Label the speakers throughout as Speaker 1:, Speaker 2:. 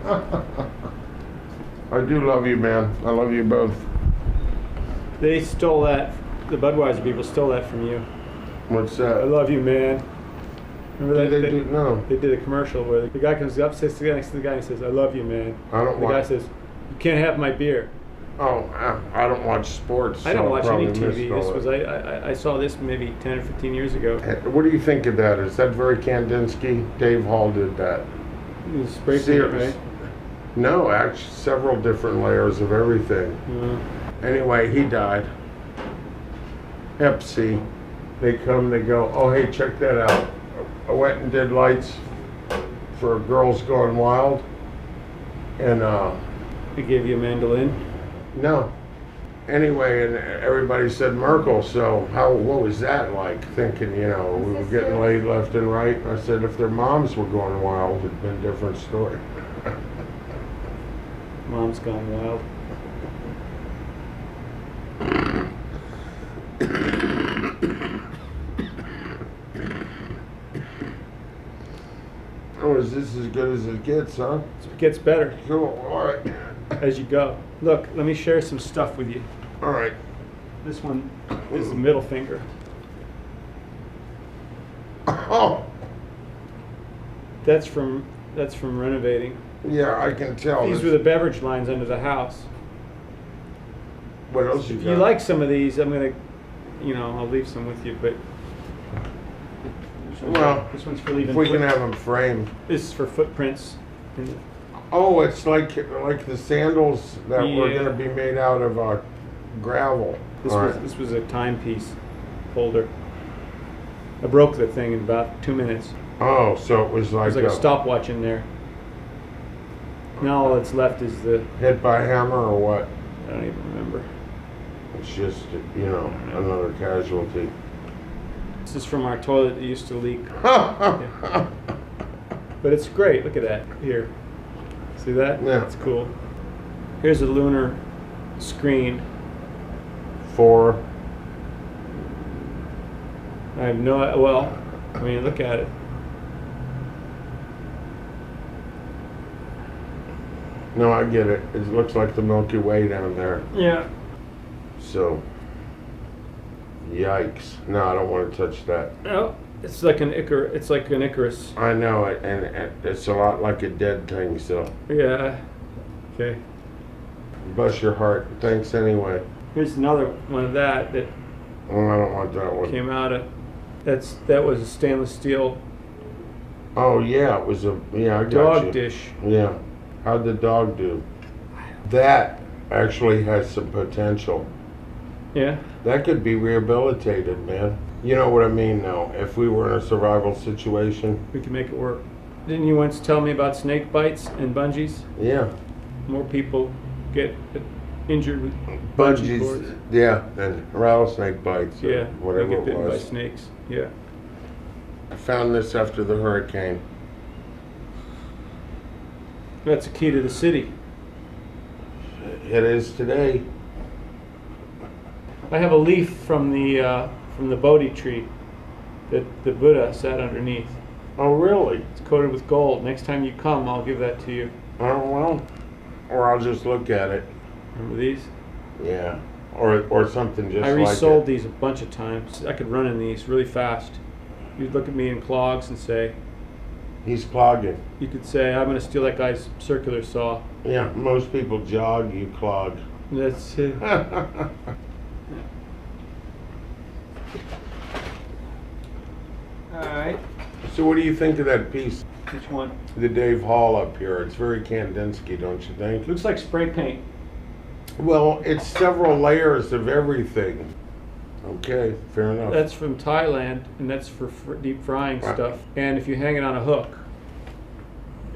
Speaker 1: I do love you, man. I love you both.
Speaker 2: They stole that. The Budweiser people stole that from you.
Speaker 1: What's
Speaker 2: I
Speaker 1: that?
Speaker 2: love you, man. Remember that?
Speaker 1: They do? No.
Speaker 2: They did a commercial where the guy comes up, sits next to the guy, and says, "I love you, man."
Speaker 1: I don't
Speaker 2: The guy
Speaker 1: watch.
Speaker 2: says, "You can't have my beer."
Speaker 1: Oh, I don't watch sports.
Speaker 2: I don't
Speaker 1: so
Speaker 2: watch
Speaker 1: probably
Speaker 2: any TV.
Speaker 1: missed all
Speaker 2: This was
Speaker 1: it.
Speaker 2: I saw this maybe 10 or 15 years ago.
Speaker 1: What do you think of that? Is that very Kandinsky? Dave Hall did that.
Speaker 2: It was spray paint,
Speaker 1: Serious.
Speaker 2: right?
Speaker 1: No, actually, several different layers of everything. Anyway, he died. Hep C. They come, they go, oh, hey, check that out. I went and did lights for Girls Gone Wild. And,
Speaker 2: They gave you a mandolin.
Speaker 1: no. Anyway, and everybody said Merkel, so what was that like? Thinking, we were getting laid left and right. And I said, if their moms were going wild, it'd been a different story.
Speaker 2: Mom's gone wild.
Speaker 1: Oh, is this as good as it gets, huh?
Speaker 2: So it gets better
Speaker 1: Cool, all right.
Speaker 2: as you go. Look, let me share some stuff with you.
Speaker 1: All right.
Speaker 2: This one is the middle finger.
Speaker 1: Oh,
Speaker 2: That's from renovating.
Speaker 1: yeah, I can tell.
Speaker 2: These were the beverage lines under the house.
Speaker 1: What else you
Speaker 2: If
Speaker 1: got?
Speaker 2: you like some of these, I'm gonna, I'll leave some with you. But
Speaker 1: Well,
Speaker 2: this one's for leaving.
Speaker 1: if we can have them framed.
Speaker 2: This is for footprints.
Speaker 1: Oh, it's like the sandals that were
Speaker 2: Yeah.
Speaker 1: going to be made out of gravel.
Speaker 2: This
Speaker 1: All
Speaker 2: was
Speaker 1: right.
Speaker 2: this was a timepiece holder. I broke the thing in about 2 minutes.
Speaker 1: Oh, so it was like,
Speaker 2: There's like a stopwatch in there. Now all that's left is the,
Speaker 1: hit by a hammer or what?
Speaker 2: I don't even remember.
Speaker 1: It's just, another casualty.
Speaker 2: This is from our toilet that used to leak. But it's great. Look at that. Here. See that?
Speaker 1: Yeah.
Speaker 2: That's cool. Here's a lunar screen.
Speaker 1: 4.
Speaker 2: I have look at it.
Speaker 1: No, I get it. It looks like the Milky Way down there.
Speaker 2: Yeah.
Speaker 1: So, yikes. No, I don't want to touch that.
Speaker 2: Oh, it's like an Icarus.
Speaker 1: I know it, and it's a lot like a dead thing, so
Speaker 2: Yeah. Okay.
Speaker 1: bless your heart. Thanks anyway.
Speaker 2: Here's another one of that
Speaker 1: Oh, I don't want that one.
Speaker 2: came out of. That was a stainless steel
Speaker 1: Oh, yeah, it was I got
Speaker 2: dog
Speaker 1: you.
Speaker 2: dish.
Speaker 1: Yeah. How'd the dog do? That actually has some potential.
Speaker 2: Yeah.
Speaker 1: That could be rehabilitated, man. You know what I mean, though. If we were in a survival situation.
Speaker 2: We can make it work. Didn't you once tell me about snake bites and bungees?
Speaker 1: Yeah.
Speaker 2: More people get injured with bungee cords.
Speaker 1: Bungees. Yeah. And rattlesnake bites. Or
Speaker 2: Yeah.
Speaker 1: whatever
Speaker 2: they get
Speaker 1: it
Speaker 2: bitten by
Speaker 1: was.
Speaker 2: snakes. Yeah.
Speaker 1: I found this after the hurricane.
Speaker 2: That's a key to the city.
Speaker 1: It is today.
Speaker 2: I have a leaf from the Bodhi tree that the Buddha sat underneath.
Speaker 1: Oh, really?
Speaker 2: It's coated with gold. Next time you come, I'll give that to you.
Speaker 1: Oh, well. Or I'll just look at it.
Speaker 2: Remember these?
Speaker 1: Yeah. Or something just
Speaker 2: I
Speaker 1: like
Speaker 2: resold
Speaker 1: it.
Speaker 2: these a bunch of times. I could run in these really fast. You'd look at me in clogs and say,
Speaker 1: He's clogging.
Speaker 2: you could say, I'm going to steal that guy's circular saw.
Speaker 1: Yeah, most people jog, you clog.
Speaker 2: That's it. All right.
Speaker 1: So what do you think of that piece?
Speaker 2: Which one?
Speaker 1: The Dave Hall up here. It's very Kandinsky, don't you think?
Speaker 2: Looks like spray paint.
Speaker 1: Well, it's several layers of everything. Okay, fair enough.
Speaker 2: That's from Thailand, and that's for deep frying
Speaker 1: Right.
Speaker 2: stuff. And if you hang it on a hook,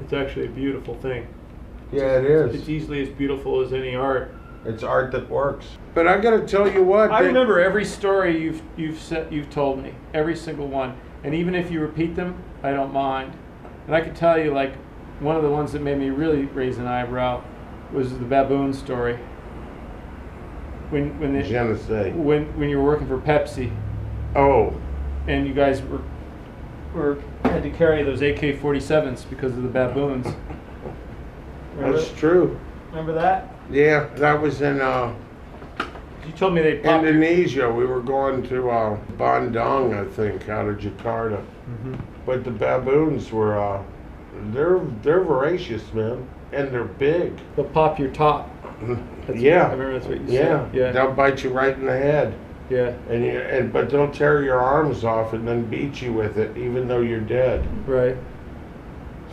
Speaker 2: it's actually a beautiful thing.
Speaker 1: yeah, it
Speaker 2: It's
Speaker 1: is.
Speaker 2: easily as beautiful as any art.
Speaker 1: It's art that works. But I gotta tell you what.
Speaker 2: I remember every story you've told me, every single one. And even if you repeat them, I don't mind. And I could tell you, like, one of the ones that made me really raise an eyebrow was the baboon story. When you were working for Pepsi,
Speaker 1: Oh,
Speaker 2: and you guys had to carry those AK-47s because of the baboons.
Speaker 1: That's true.
Speaker 2: Remember that?
Speaker 1: Yeah, that was in
Speaker 2: You told me they popped.
Speaker 1: Indonesia. We were going to Bandung, I think, out of Jakarta.
Speaker 2: Mhm.
Speaker 1: But the baboons were, they're voracious, man, and they're big.
Speaker 2: They'll pop your top. That's
Speaker 1: Yeah.
Speaker 2: I remember that's what you
Speaker 1: Yeah,
Speaker 2: said. Yeah.
Speaker 1: they'll bite you right in the head,
Speaker 2: Yeah.
Speaker 1: but they'll tear your arms off and then beat you with it, even though you're dead.
Speaker 2: Right.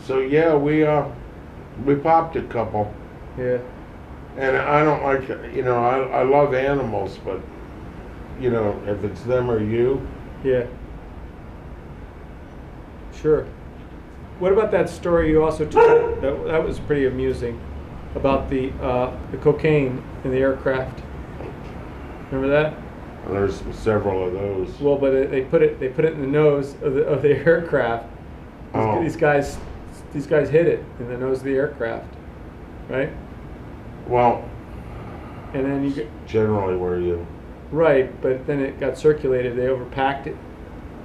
Speaker 1: So yeah, we popped a couple,
Speaker 2: Yeah.
Speaker 1: and I don't like, I love animals, but if it's them or you,
Speaker 2: Yeah. Sure. What about that story you also told? That was pretty amusing, about the cocaine in the aircraft. Remember that?
Speaker 1: there's several of those.
Speaker 2: Well, but they put it in the nose of the aircraft.
Speaker 1: Oh.
Speaker 2: These guys hit it in the nose of the aircraft, right?
Speaker 1: Well,
Speaker 2: And then you get
Speaker 1: generally where you.
Speaker 2: right, but then it got circulated. They overpacked it,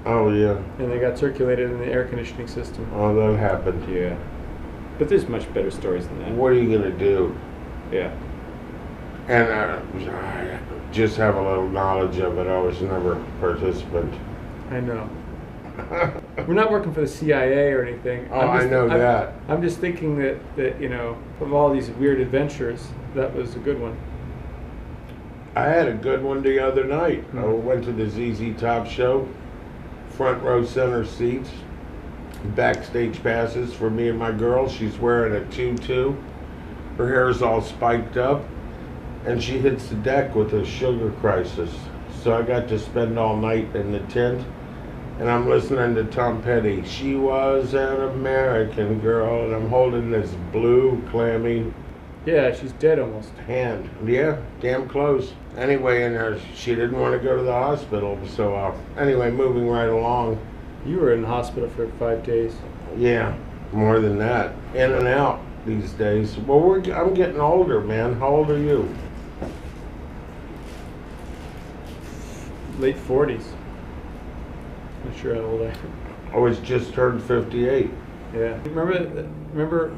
Speaker 1: Oh yeah.
Speaker 2: and they got circulated in the air conditioning system.
Speaker 1: Oh, that happened.
Speaker 2: Yeah, but there's much better stories than that.
Speaker 1: What are you gonna do?
Speaker 2: Yeah.
Speaker 1: And I just have a little knowledge of it. I was never a participant.
Speaker 2: I know. We're not working for the CIA or anything.
Speaker 1: Oh, I know that.
Speaker 2: I'm just thinking that of all these weird adventures, that was a good one.
Speaker 1: I had a good one the other night. I
Speaker 2: Mhm.
Speaker 1: went to the ZZ Top show, front row center seats, backstage passes for me and my girl. She's wearing a tutu. Her hair's all spiked up, and she hits the deck with a sugar crisis. So I got to spend all night in the tent, and I'm listening to Tom Petty. She was an American girl, and I'm holding this blue, clammy
Speaker 2: Yeah, she's dead almost.
Speaker 1: hand. Yeah, damn close. Anyway, and she didn't want to go to the hospital, so anyway, moving right along.
Speaker 2: You were in the hospital for 5 days.
Speaker 1: Yeah, more than that. In and out these days. Well, I'm getting older, man. How old are you?
Speaker 2: Late 40s. Not sure how old I am.
Speaker 1: I was just turned 58.
Speaker 2: Yeah. Remember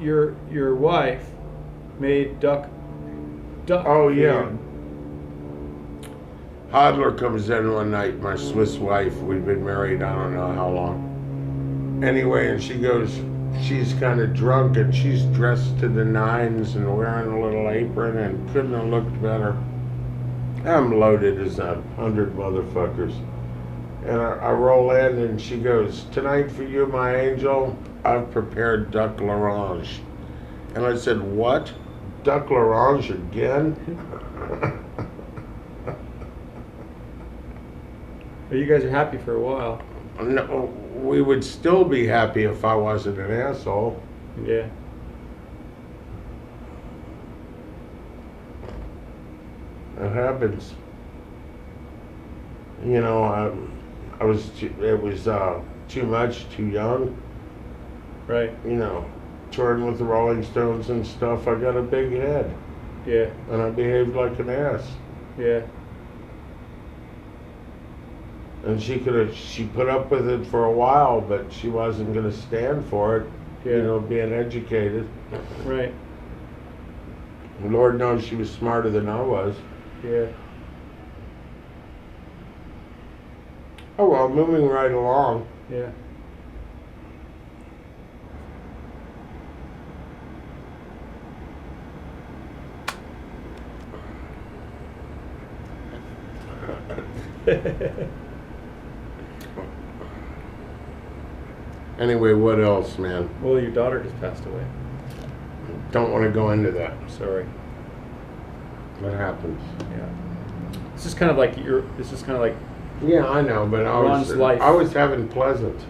Speaker 2: your wife made duck.
Speaker 1: Oh, yeah. Hodler comes in one night, my Swiss wife. We've been married, I don't know how long. Anyway, and she goes, she's kind of drunk, and she's dressed to the nines and wearing a little apron, and couldn't have looked better. I'm loaded as 100 motherfuckers. And I roll in, and she goes, "Tonight for you, my angel, I've prepared duck l'orange." And I said, "What? Duck l'orange again?"
Speaker 2: But you guys are happy for a while.
Speaker 1: No, we would still be happy if I wasn't an asshole.
Speaker 2: Yeah.
Speaker 1: It happens. You know, it was too much, too young.
Speaker 2: Right.
Speaker 1: You know, touring with the Rolling Stones and stuff. I got a big head,
Speaker 2: Yeah.
Speaker 1: and I behaved like an ass.
Speaker 2: Yeah.
Speaker 1: And she put up with it for a while, but she wasn't going to stand for it.
Speaker 2: Yeah.
Speaker 1: You know, being educated.
Speaker 2: Right.
Speaker 1: Lord knows she was smarter than I was.
Speaker 2: Yeah.
Speaker 1: Oh well, moving right along.
Speaker 2: Yeah.
Speaker 1: Anyway, what else, man?
Speaker 2: Well, your daughter just passed away.
Speaker 1: Don't want to go into that.
Speaker 2: Sorry.
Speaker 1: What happens?
Speaker 2: Yeah. It's just kind of like It's just kind of like.
Speaker 1: Yeah, I know, but
Speaker 2: Ron's life.
Speaker 1: I was having pleasant.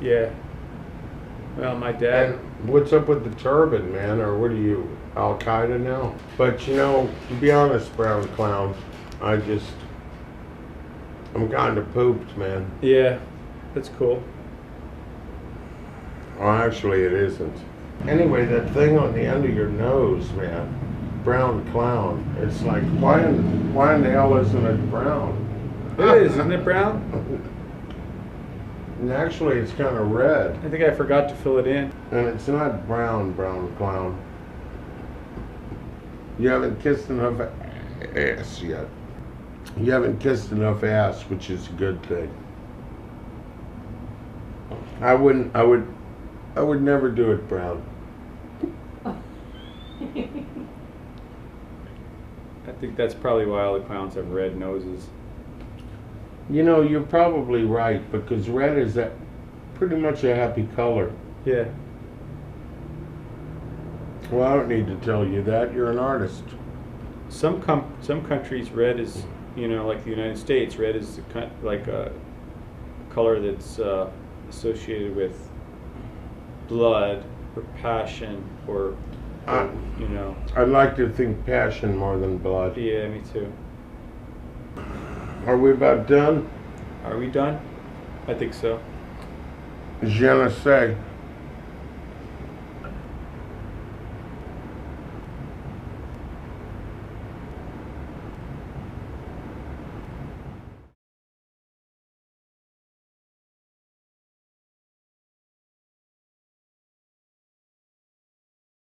Speaker 2: Yeah. Well, my dad.
Speaker 1: And what's up with the turban, man? Or what are you, Al Qaeda now? But you know, to be honest, Brown Clown, I'm kind of pooped, man.
Speaker 2: Yeah. That's cool.
Speaker 1: Well, actually, it isn't. Anyway, that thing on the end of your nose, man, Brown Clown. It's like, why in the hell isn't it brown?
Speaker 2: It is, isn't it brown?
Speaker 1: And actually, it's kind of red.
Speaker 2: I think I forgot to fill it in.
Speaker 1: And it's not brown clown. You haven't kissed enough ass yet. You haven't kissed enough ass, which is a good thing. I would never do it brown.
Speaker 3: I think that's probably why all the clowns have red noses.
Speaker 1: You know, you're probably right, because red is pretty much a happy color.
Speaker 3: Yeah.
Speaker 1: Well, I don't need to tell you that. You're an artist.
Speaker 3: Some countries, red is, like the United States, red is like a color that's associated with blood or passion or
Speaker 1: I'd like to think passion more than blood.
Speaker 3: Yeah, me too.
Speaker 1: Are we about done?
Speaker 3: Are we done? I think so.
Speaker 1: Je ne sais.